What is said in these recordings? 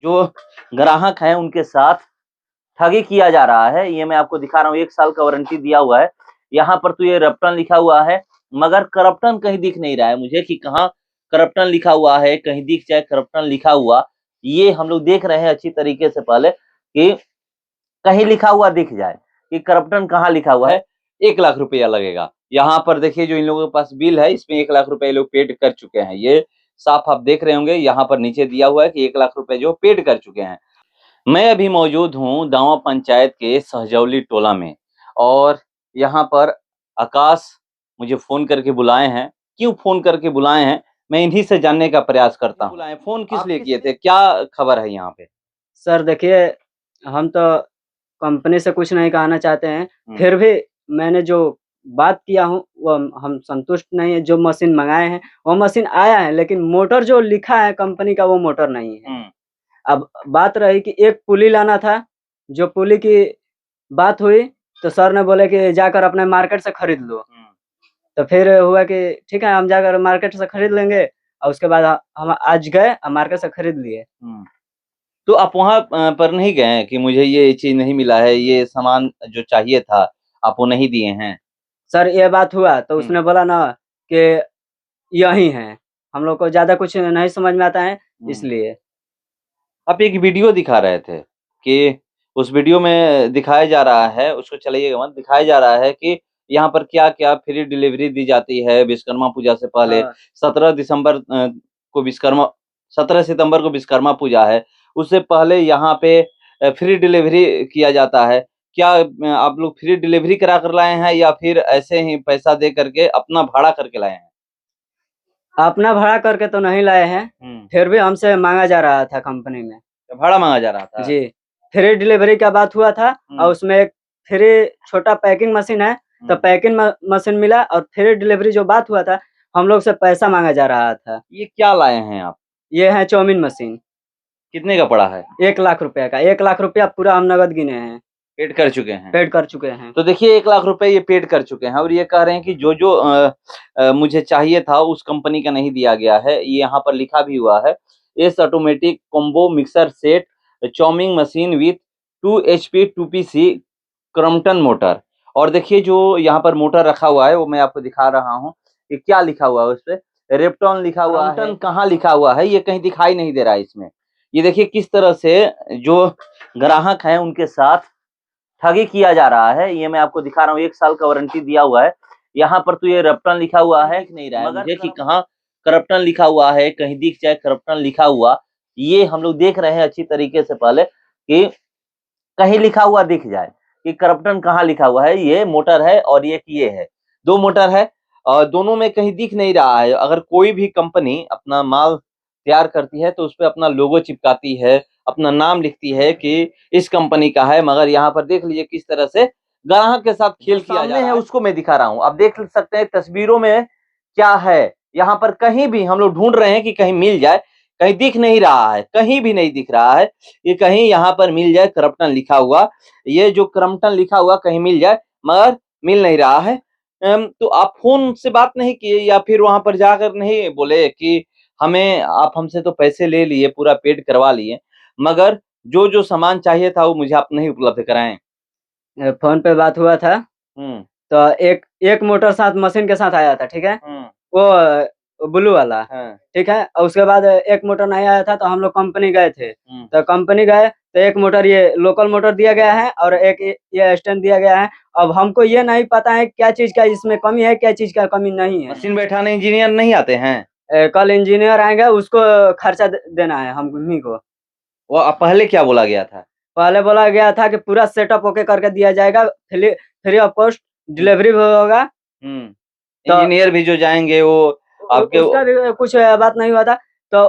जो ग्राहक हैं उनके साथ ठगी किया जा रहा है। ये मैं आपको दिखा रहा हूँ, 1 साल का वारंटी दिया हुआ है। यहाँ पर तो ये रपटन लिखा हुआ है, मगर करप्टन कहीं दिख नहीं रहा है मुझे कि कहाँ करप्टन लिखा हुआ है, कहीं दिख जाए करप्टन लिखा हुआ। ये हम लोग देख रहे हैं अच्छी तरीके से पहले कि कहीं लिखा हुआ दिख जाए कि करप्टन कहाँ लिखा हुआ है। 1 लाख रुपया लगेगा। यहाँ पर देखिए जो इन लोगों के पास बिल है, इसमें 1 लाख रुपए ये लोग पेड कर चुके हैं। ये साफ आप देख रहे होंगे, यहाँ पर नीचे दिया हुआ है कि 1 लाख रुपए जो पेड कर चुके हैं। मैं अभी मौजूद हूँ दावा पंचायत के सहजौली टोला में, और यहाँ पर आकाश मुझे फ़ोन करके बुलाए हैं। क्यों फ़ोन करके बुलाए हैं, मैं इन्हीं से जानने का प्रयास करता हूँ। बुलाए फ़ोन किस लिए किए थे? क्या खबर है यहाँ पे? सर देखिए, हम तो कंपनी से कुछ नहीं कहना चाहते हैं, फिर भी मैंने जो बात किया हूँ वो हम संतुष्ट नहीं है। जो मशीन मंगाए हैं वो मशीन आया है, लेकिन मोटर जो लिखा है कंपनी का वो मोटर नहीं है। अब बात रही कि एक पुली लाना था, जो पुली की बात हुई तो सर ने बोले कि जाकर अपने मार्केट से खरीद लो। तो फिर हुआ कि ठीक है, हम जाकर मार्केट से खरीद लेंगे, और उसके बाद हम आज गए और मार्केट से खरीद लिए। तो आप वहाँ पर नहीं गए हैं कि मुझे ये चीज़ नहीं मिला है, ये सामान जो चाहिए था आप वो नहीं दिए हैं? सर ये बात हुआ तो उसने बोला ना कि यही है, हम लोग को ज़्यादा कुछ नहीं समझ में आता है इसलिए। आप एक वीडियो दिखा रहे थे कि उस वीडियो में दिखाया जा रहा है, उसको चलाइएगा मत, दिखाया जा रहा है कि यहाँ पर क्या-क्या फ्री डिलीवरी दी जाती है विश्वकर्मा पूजा से पहले। 17 दिसंबर को विश्वकर्मा 17 सितंबर को विश्वकर्मा पूजा है, उससे पहले यहाँ पे फ्री डिलीवरी किया जाता है। क्या आप लोग फ्री डिलीवरी करा कर लाए हैं या फिर ऐसे ही पैसा दे करके अपना भाड़ा करके लाए हैं? अपना भाड़ा करके तो नहीं लाए हैं, फिर भी हमसे माँगा जा रहा था कंपनी में। भाड़ा माँगा जा रहा था? जी, फ्री डिलीवरी का बात हुआ था और उसमें एक फ्री छोटा पैकिंग मशीन है, तो पैकिंग मशीन मिला, और फ्री डिलीवरी जो बात हुआ था, हम लोग से पैसा माँगा जा रहा था। ये क्या लाए हैं आप? ये है चाउमीन मशीन। कितने का पड़ा है? 1 लाख रुपए का, 1 लाख रुपया पूरा हम नगद गिने हैं। पेड कर चुके हैं? पेड कर चुके हैं। तो देखिए 1 लाख रुपए ये पेड कर चुके हैं और ये कह रहे हैं कि जो मुझे चाहिए था उस कंपनी का नहीं दिया गया है। ये यहाँ पर लिखा भी हुआ है, S automatic combo mixer set chow mein machine with 2 HP 2पीसी क्रम्पटन मोटर। और देखिए जो यहाँ पर मोटर रखा हुआ है वो मैं आपको दिखा रहा हूँ कि क्या लिखा हुआ है उसपे, रेपटॉन लिखा हुआ है। क्रम्पटन कहाँ लिखा हुआ है ये कहीं दिखाई नहीं दे रहा है इसमें। ये देखिए किस तरह से जो ग्राहक हैं उनके साथ ठगी किया जा रहा है। ये मैं आपको दिखा रहा हूँ, 1 साल का वारंटी दिया हुआ है। यहाँ पर तो ये रपटन लिखा हुआ है, दिख नहीं रहा है मुझे कि कहाँ करप्टन लिखा हुआ है, कहीं दिख जाए करप्टन लिखा हुआ। ये हम लोग देख रहे हैं अच्छी तरीके से पहले कि कहीं लिखा हुआ दिख जाए कि करप्टन कहाँ लिखा हुआ है। ये मोटर है और ये है, 2 मोटर है और दोनों में कहीं दिख नहीं रहा है। अगर कोई भी कंपनी अपना माल तैयार करती है तो उसपे अपना लोगो चिपकाती है, अपना नाम लिखती है कि इस कंपनी का है, मगर यहाँ पर देख लीजिए किस तरह से ग्राहक के साथ खेल किया जा रहा है। उसको मैं दिखा रहा हूँ, आप देख सकते हैं तस्वीरों में क्या है। यहाँ पर कहीं भी हम लोग ढूंढ रहे हैं कि कहीं मिल जाए, कहीं दिख नहीं रहा है, कहीं भी नहीं दिख रहा है कि कहीं यहाँ पर मिल जाए क्रम्पटन लिखा हुआ। ये जो क्रम्पटन लिखा हुआ कहीं मिल जाए, मगर मिल नहीं रहा है। तो आप फ़ोन से बात नहीं किए या फिर वहाँ पर जाकर नहीं बोले कि हमें आप हमसे तो पैसे ले लिए, पूरा पेड करवा लिए, मगर जो सामान चाहिए था वो मुझे आप नहीं उपलब्ध कराएँ? फ़ोन पे बात हुआ था, तो एक मोटर साथ मशीन के साथ आया था, ठीक है? वो ब्लू वाला, ठीक है? और उसके बाद एक मोटर नहीं आया था तो हम लोग कंपनी गए थे। तो कंपनी गए तो एक मोटर ये लोकल मोटर दिया गया है और एक ये स्टैंड दिया गया है। अब हमको ये नहीं पता है क्या चीज़ का इसमें कमी है, क्या चीज़ का कमी नहीं है। मशीन बैठाने इंजीनियर नहीं आते हैं? कल इंजीनियर आएँगे, उसको खर्चा देना है हम ही को। वो पहले क्या बोला गया था? पहले बोला गया था कि पूरा सेटअप ओके करके दिया जाएगा, फ्री ऑफ कॉस्ट डिलीवरी भी होगा। इंजीनियर भी जो जाएँगे वो आपके उसका भी कुछ बात नहीं हुआ था। तो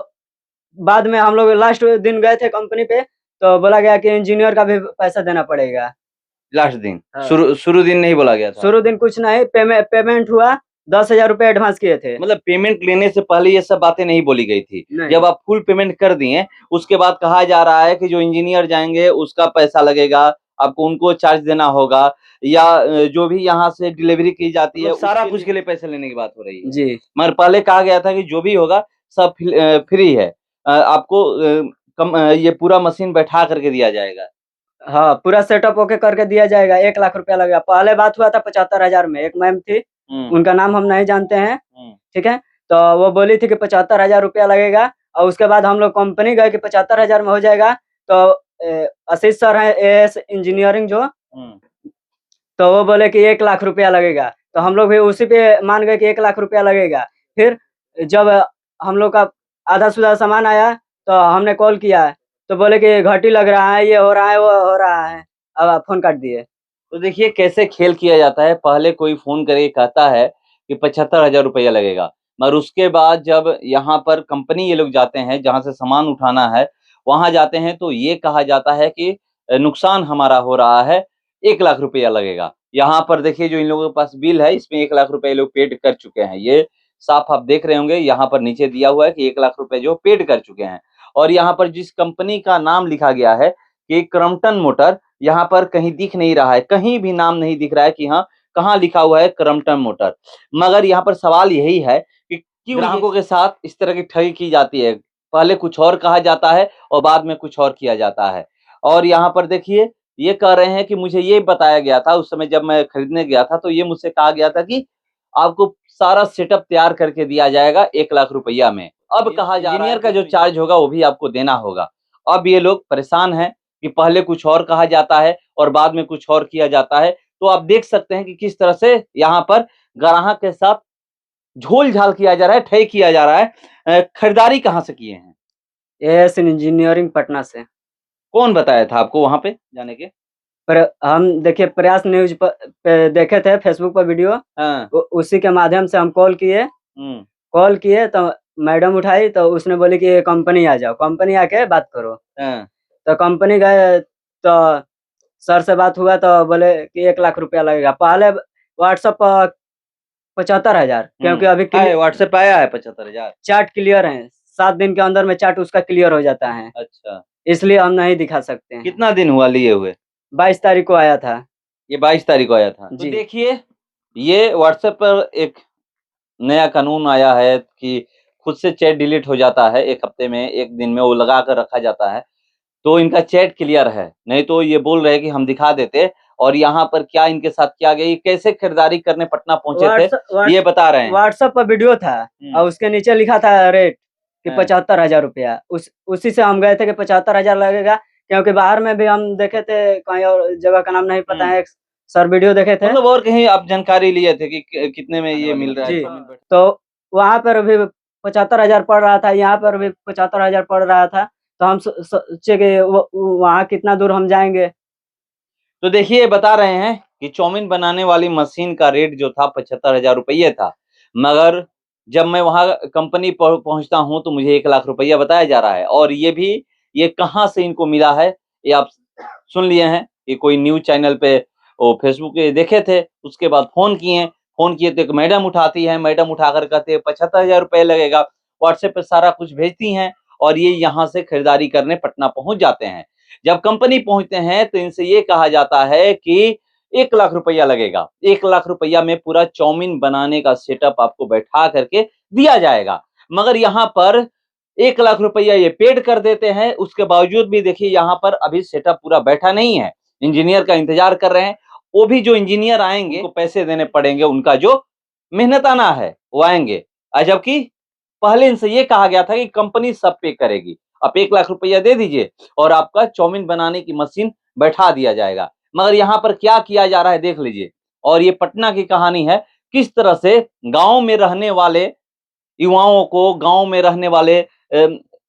बाद में हम लोग लास्ट दिन गए थे कंपनी पे, तो बोला गया कि इंजीनियर का भी पैसा देना पड़ेगा। लास्ट दिन? हाँ। शुरू दिन नहीं बोला गया था? शुरू दिन कुछ नहीं, पेमेंट हुआ, 10,000 रुपए एडवांस किए थे। मतलब पेमेंट लेने से पहले ये सब बातें नहीं बोली गई थी। जब आप फुल पेमेंट कर दिए, उसके बाद कहा जा रहा है कि जो इंजीनियर जाएँगे उसका पैसा लगेगा, आपको उनको चार्ज देना होगा, या जो भी यहाँ से डिलीवरी की जाती है सारा कुछ के लिए पैसे लेने की बात हो रही है। जी। मगर पहले कहा गया था कि जो भी होगा सब फ्री है। आपको ये पूरा मशीन बैठा करके दिया जाएगा। हाँ, पूरा सेटअप ओके करके दिया जाएगा, 1 लाख रुपया लगेगा। पहले बात हुआ था 75,000 में, एक मैम थी, उनका नाम हम नहीं जानते हैं, ठीक है? तो वो बोली थी कि 75,000 रुपया लगेगा और उसके बाद हम लोग कंपनी गए कि 75,000 में हो जाएगा। तो आशीष सर हैं एएस इंजीनियरिंग जो, तो वो बोले कि 1 लाख रुपया लगेगा। तो हम लोग भी उसी पे मान गए कि 1 लाख रुपया लगेगा। फिर जब हम लोग का आधा-सुधा सामान आया, तो हमने कॉल किया, तो बोले कि घटी लग रहा है, ये हो रहा है, वो हो रहा है। अब आप फ़ोन काट दिए। तो देखिए कैसे खेल किया जाता है। पहले कोई फ़ोन करके कहता है कि 75,000 रुपया लगेगा, मगर उसके बाद जब यहाँ पर कंपनी ये लोग जाते हैं, जहाँ से सामान उठाना है, वहाँ जाते हैं तो ये कहा जाता है कि नुकसान हमारा हो रहा है, 1 लाख रुपया लगेगा। यहाँ पर देखिए जो इन लोगों के पास बिल है, इसमें 1 लाख रुपए ये लोग पेड कर चुके हैं। ये साफ आप देख रहे होंगे, यहाँ पर नीचे दिया हुआ है कि 1 लाख रुपए जो पेड कर चुके हैं। और यहाँ पर जिस कंपनी का नाम लिखा गया है कि क्रम्पटन मोटर, यहाँ पर कहीं दिख नहीं रहा है, कहीं भी नाम नहीं दिख रहा है कि हाँ, कहाँ लिखा हुआ है क्रम्पटन मोटर। मगर यहाँ पर सवाल यही है कि क्यों ग्राहकों के साथ इस तरह की ठगी की जाती है? पहले कुछ और कहा जाता है और बाद में कुछ और किया जाता है। और यहाँ पर देखिए, ये कह रहे हैं कि मुझे ये बताया गया था उस समय जब मैं खरीदने गया था, तो ये मुझसे कहा गया था कि आपको सारा सेटअप तैयार करके दिया जाएगा 1 लाख रुपया में। अब कहा जा रहा है इंजीनियर का जो चार्ज होगा वो भी आपको देना होगा। अब ये लोग परेशान हैं कि पहले कुछ और कहा जाता है और बाद में कुछ और किया जाता है। तो आप देख सकते हैं कि किस तरह से यहाँ पर ग्राहक के साथ झोल-झाल किया जा रहा है, ठगी किया जा रहा है। खरीदारी कहाँ से किए हैं? एएस इंजीनियरिंग पटना से। कौन बताया था आपको वहाँ पे जाने के? पर हम देखिए प्रयास न्यूज़ पे देखे थे फेसबुक पर वीडियो, हाँ। उसी के माध्यम से हम कॉल किए। कॉल किए तो मैडम उठाई, तो उसने बोली कि कंपनी आ जाओ, कंपनी आके बात करो। हाँ। तो कंपनी गए, तो सर से बात हुआ तो बोले कि 1 लाख रुपया लगेगा। पहले व्हाट्सएप पर 75,000, क्योंकि अभी आए व्हाट्सएप पे आया है 75,000? चार्ट क्लियर है, 7 दिन के अंदर में चार्ट उसका क्लियर हो जाता है, अच्छा। इसलिए हम नहीं दिखा सकते हैं। कितना दिन हुआ लिए हुए? 22 तारीख को आया था। ये 22 तारीख को आया था। तो जी। देखिए, ये व्हाट्सएप पर एक नया कानून आया है कि खुद से चैट डिलीट हो जाता है 1 हफ्ते में, 1 दिन में वो लगा कर रखा जाता है। तो इनका चैट क्लियर है, नहीं तो ये बोल रहे हैं कि हम दिखा देते। और यहाँ पर क्या इनके साथ किया गया, ये कैसे खरीदारी करने पटना पहुँचे थे, ये बता रहे हैं। व्हाट्सएप पर वीडियो था और उसके नीचे लिखा था रेट कि 75,000 रुपया। उसी से हम गए थे कि 75,000 लगेगा, क्योंकि बाहर में भी हम देखे थे, कहीं और जगह का नाम नहीं पता है, सर वीडियो देखे थे। मतलब और कहीं आप जानकारी लिए थे कि कितने में ये मिल रहा है? जी, तो वहाँ पर भी 75,000 पड़ रहा था, यहाँ पर भी 75,000 पड़ रहा था। तो हम सोचे कि वहाँ कितना दूर हम जाएँगे। तो देखिए बता रहे हैं कि चाउमीन बनाने वाली मशीन का रेट जो था 75,000 रुपये था, मगर जब मैं वहाँ कंपनी पहुँचता हूँ तो मुझे 1 लाख रुपया बताया जा रहा है। और ये भी ये कहाँ से इनको मिला है, ये आप सुन लिए हैं। ये कोई न्यूज़ चैनल पे वो फेसबुक पे देखे थे, उसके बाद फ़ोन किए तो एक मैडम उठाती है, मैडम उठाकर कहते हैं 75,000 रुपये लगेगा। व्हाट्सएप पे सारा कुछ भेजती हैं और ये यहाँ से खरीदारी करने पटना पहुँच जाते हैं। जब कंपनी पहुँचते हैं तो इनसे ये कहा जाता है कि 1 लाख रुपया लगेगा। 1 लाख रुपया में पूरा चाउमीन बनाने का सेटअप आपको बैठा करके दिया जाएगा। मगर यहाँ पर 1 लाख रुपया ये पेड कर देते हैं, उसके बावजूद भी देखिए यहाँ पर अभी सेटअप पूरा बैठा नहीं है। इंजीनियर का इंतज़ार कर रहे हैं। वो भी जो इंजीनियर आएँगे, उनको पैसे देने पड़ेंगे, उनका जो मेहनताना है, वो आएँगे। जबकि पहले इनसे ये कहा गया था कि कंपनी सब पे करेगी। आप 1 लाख रुपया दे दीजिए और आपका चाउमीन बनाने की मशीन बैठा दिया जाएगा। मगर यहाँ पर क्या किया जा रहा है देख लीजिए। और ये पटना की कहानी है, किस तरह से गाँव में रहने वाले युवाओं को, गाँव में रहने वाले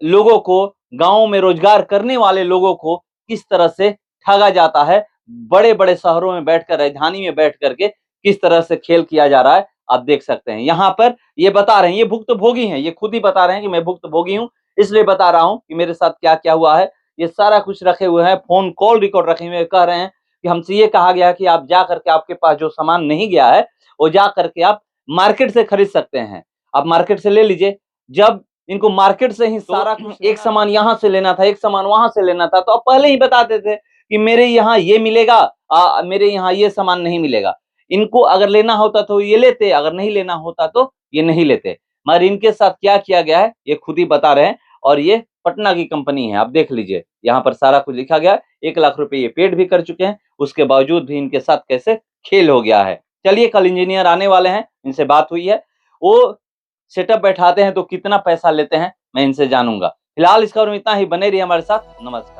लोगों को, गाँव में रोजगार करने वाले लोगों को किस तरह से ठगा जाता है। बड़े-बड़े शहरों में बैठकर, राजधानी में बैठ कर के किस तरह से खेल किया जा रहा है, आप देख सकते हैं। यहाँ पर ये बता रहे हैं, ये भुक्तभोगी हैं, ये खुद ही बता रहे हैं कि मैं भुक्तभोगी हूँ, इसलिए बता रहा हूँ कि मेरे साथ क्या-क्या हुआ है। ये सारा कुछ रखे हुए हैं, फ़ोन कॉल रिकॉर्ड रखे हुए हैं, कह रहे हैं कि हमसे ये कहा गया है कि आप जा करके, आपके पास जो सामान नहीं गया है, वो जा करके आप मार्केट से खरीद सकते हैं। आप मार्केट से ले लीजिए। जब इनको मार्केट से ही सारा कुछ, एक सामान यहाँ से लेना था, एक सामान वहाँ से लेना था, तो आप पहले ही बताते थे कि मेरे यहाँ ये मिलेगा, मेरे यहाँ ये सामान नहीं मिलेगा। इनको अगर लेना होता तो ये लेते, अगर नहीं लेना होता तो ये नहीं लेते। मगर इनके साथ क्या किया गया है, ये खुद ही बता रहे हैं और ये पटना की कंपनी है, आप देख लीजिए, यहाँ पर सारा कुछ लिखा गया है। 1 लाख रुपए ये पेड भी कर चुके हैं, उसके बावजूद भी इनके साथ कैसे खेल हो गया है। चलिए, कल इंजीनियर आने वाले हैं, इनसे बात हुई है, वो सेटअप बैठाते हैं तो कितना पैसा लेते हैं मैं इनसे जानूंगा। फिलहाल इस खबर में इतना ही, बने रहिए हमारे साथ। नमस्कार।